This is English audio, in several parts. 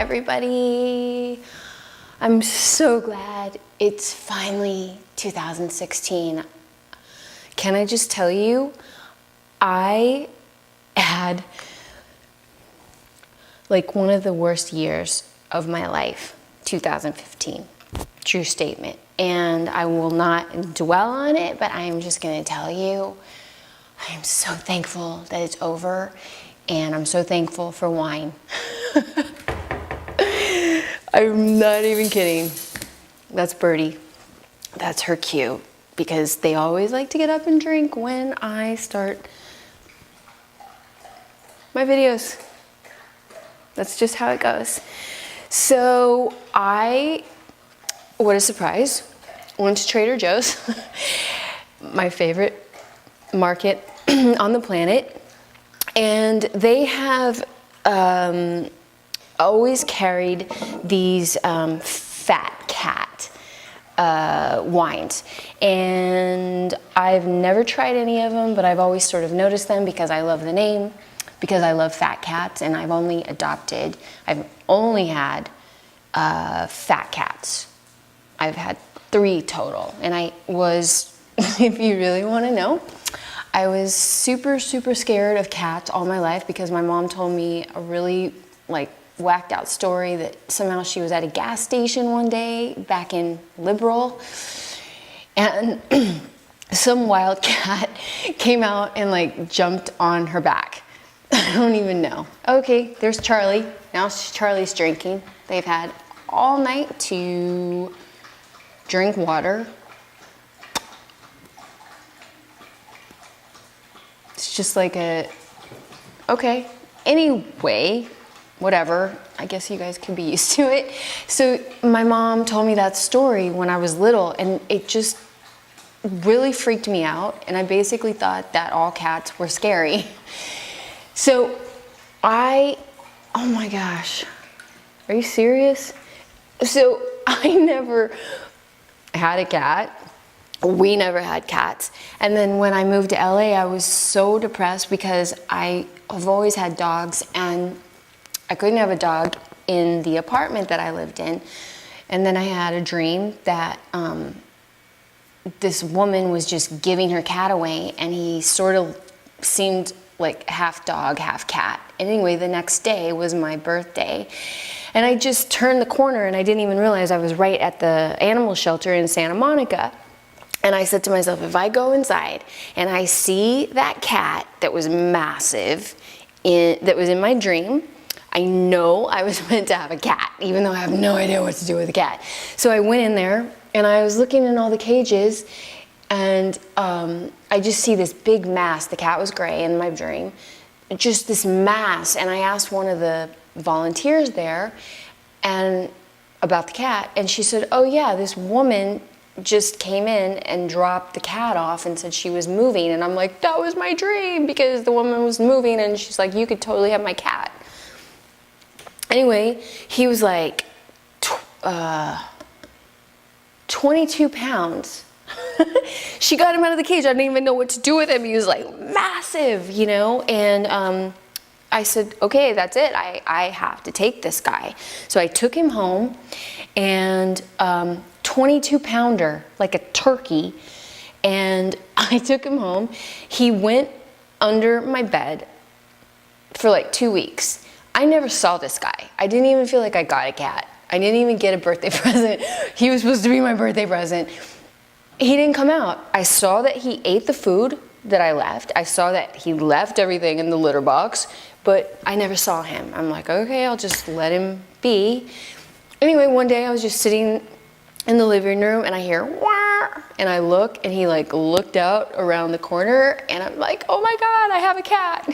everybody. I'm so glad it's finally 2016. Can I just tell you, I had like one of the worst years of my life, 2015. True statement. And I will not dwell on it, but I'm just gonna tell you, I am so thankful that it's over, and I'm so thankful for wine. I'm not even kidding. That's Birdie. That's her cue, because they always like to get up and drink when I start my videos. That's just how it goes. So what a surprise, went to Trader Joe's, my favorite market on the planet, and they have always carried these Fat Cat wines, and I've never tried any of them, but I've always sort of noticed them because I love the name, because I love fat cats, and I've only had fat cats. I've had 3 total, and I was, if you really want to know, I was super, super scared of cats all my life because my mom told me a really whacked out story that somehow she was at a gas station one day back in Liberal, and some wild cat came out and jumped on her back. I don't even know. Okay, there's Charlie. Now Charlie's drinking. They've had all night to drink water. It's just like okay. Anyway, whatever. I guess you guys can be used to it. So my mom told me that story when I was little, and it just really freaked me out. And I basically thought that all cats were scary. So oh my gosh, are you serious? So I never had a cat. We never had cats. And then when I moved to LA, I was so depressed because I have always had dogs, and I couldn't have a dog in the apartment that I lived in. And then I had a dream that this woman was just giving her cat away, and he sort of seemed like half dog, half cat. Anyway, the next day was my birthday, and I just turned the corner and I didn't even realize I was right at the animal shelter in Santa Monica. And I said to myself, if I go inside and I see that cat that was massive, that was in my dream, I know I was meant to have a cat, even though I have no idea what to do with a cat. So I went in there and I was looking in all the cages, and I just see this big mass. The cat was gray in my dream, just this mass. And I asked one of the volunteers there and about the cat, and she said, oh yeah, this woman just came in and dropped the cat off and said she was moving. And I'm like, that was my dream, because the woman was moving, and she's like, you could totally have my cat. Anyway, he was like 22 pounds. She got him out of the cage. I didn't even know what to do with him. He was like massive, you know, and I said, okay, that's it. I have to take this guy. So I took him home, and 22 pounder, like a turkey. And I took him home. He went under my bed for like 2 weeks. I never saw this guy. I didn't even feel like I got a cat. I didn't even get a birthday present. He was supposed to be my birthday present. He didn't come out. I saw that he ate the food that I left. I saw that he left everything in the litter box, but I never saw him. I'm like, okay, I'll just let him be. Anyway, one day I was just sitting in the living room and I hear, wah, and I look, and he looked out around the corner, and I'm like, oh my God, I have a cat.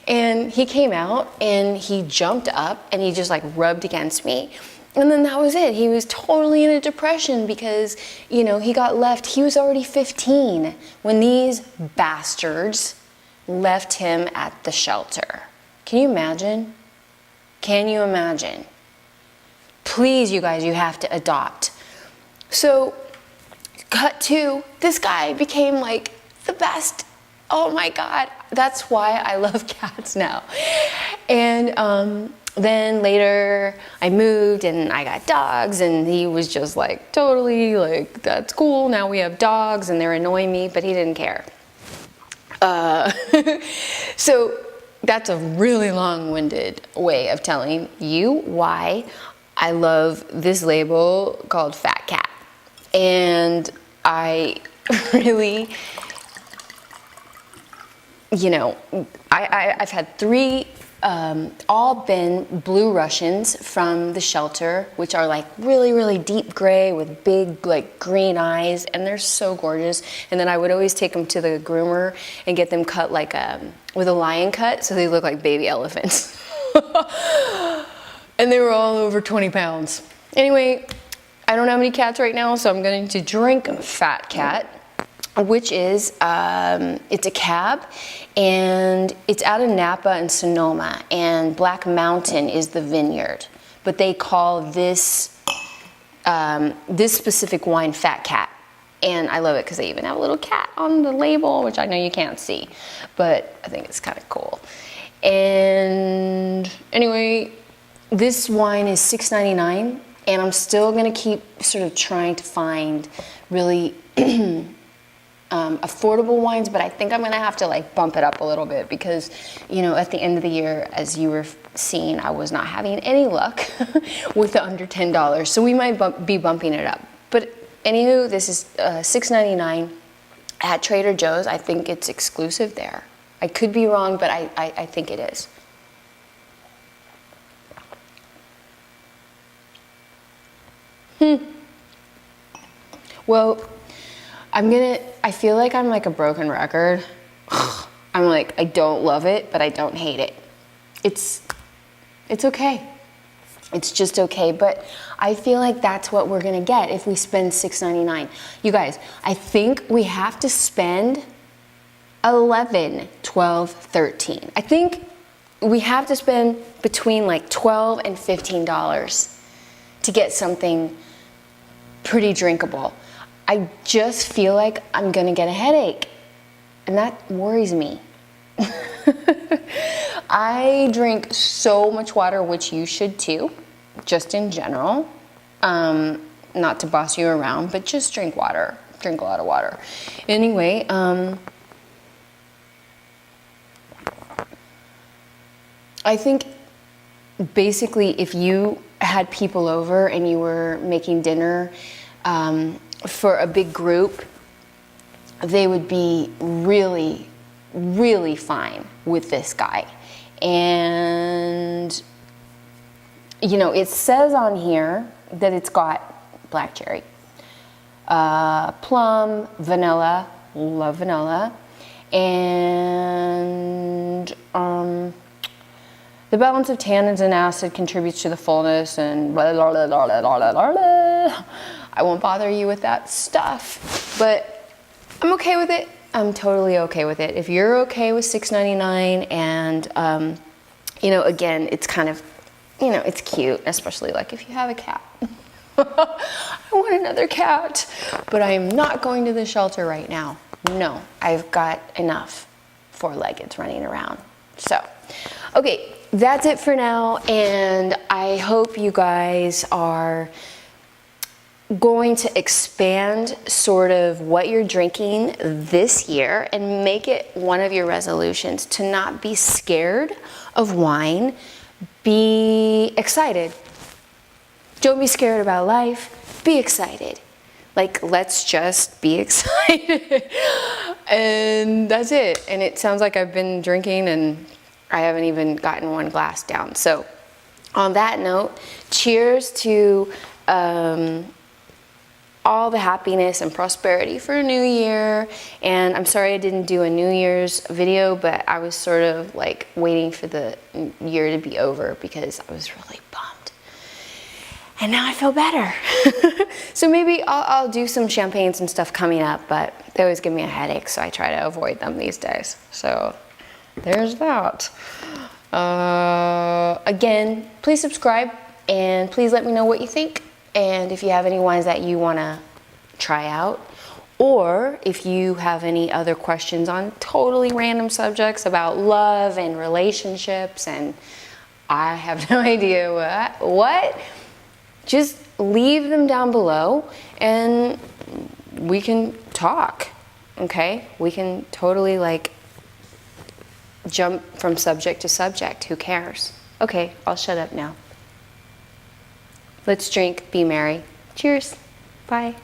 And he came out and he jumped up and he just rubbed against me. And then that was it. He was totally in a depression because, you know, he got left. He was already 15 when these bastards left him at the shelter. Can you imagine? Can you imagine? Please, you guys, you have to adopt. So, cut to, this guy became the best. Oh my God, that's why I love cats now. And then later I moved and I got dogs, and he was just like, totally, like, that's cool, now we have dogs and they're annoying me, but he didn't care. So that's a really long-winded way of telling you why I love this label called Fat Cat. And I really, you know, I've had 3, all been blue Russians from the shelter, which are like really, really deep gray with big like green eyes, and they're so gorgeous. And then I would always take them to the groomer and get them cut like with a lion cut, so they look like baby elephants. And they were all over 20 pounds. Anyway, I don't have any cats right now, so I'm going to drink Fat Cat, which is, it's a cab, and it's out of Napa and Sonoma, and Black Mountain is the vineyard. But they call this, this specific wine Fat Cat. And I love it because they even have a little cat on the label, which I know you can't see, but I think it's kind of cool. And anyway, this wine is $6.99, and I'm still gonna keep sort of trying to find really affordable wines, but I think I'm gonna have to like bump it up a little bit because, you know, at the end of the year, as you were seeing, I was not having any luck with the under $10. So we might be bumping it up. But anywho, this is $6.99 at Trader Joe's. I think it's exclusive there. I could be wrong, but I think it is. Well, I feel like I'm like a broken record. I'm like, I don't love it, but I don't hate it. It's okay. It's just okay, but I feel like that's what we're gonna get if we spend $6.99. You guys, I think we have to spend $11, $12, $13. I think we have to spend between like $12 and $15 to get something pretty drinkable. I just feel like I'm gonna get a headache, and that worries me. I drink so much water, which you should too, just in general. Not to boss you around, but just drink water. Drink a lot of water. Anyway, I think basically if you had people over and you were making dinner for a big group, they would be really, really fine with this guy. And, you know, it says on here that it's got black cherry, plum, vanilla, love vanilla, and the balance of tannins and acid contributes to the fullness and blah, blah, blah, blah, blah, blah, blah. I won't bother you with that stuff, but I'm okay with it. I'm totally okay with it. If you're okay with $6.99 and, you know, again, it's kind of, you know, it's cute, especially like if you have a cat. I want another cat, but I am not going to the shelter right now. No, I've got enough four-leggeds running around. So, okay, that's it for now, and I hope you guys are going to expand sort of what you're drinking this year and make it one of your resolutions to not be scared of wine. Be excited. Don't be scared about life. Be excited. Like, let's just be excited. And that's it. And it sounds like I've been drinking and I haven't even gotten one glass down. So on that note, cheers to all the happiness and prosperity for a new year. And I'm sorry I didn't do a New Year's video, but I was sort of like waiting for the year to be over because I was really bummed. And now I feel better. So maybe I'll do some champagnes and stuff coming up, but they always give me a headache, so I try to avoid them these days. So there's that. Again, please subscribe and please let me know what you think. And if you have any wines that you want to try out, or if you have any other questions on totally random subjects about love and relationships and I have no idea what. Just leave them down below and we can talk, okay? We can totally like jump from subject to subject. Who cares? Okay, I'll shut up now. Let's drink, be merry. Cheers. Bye.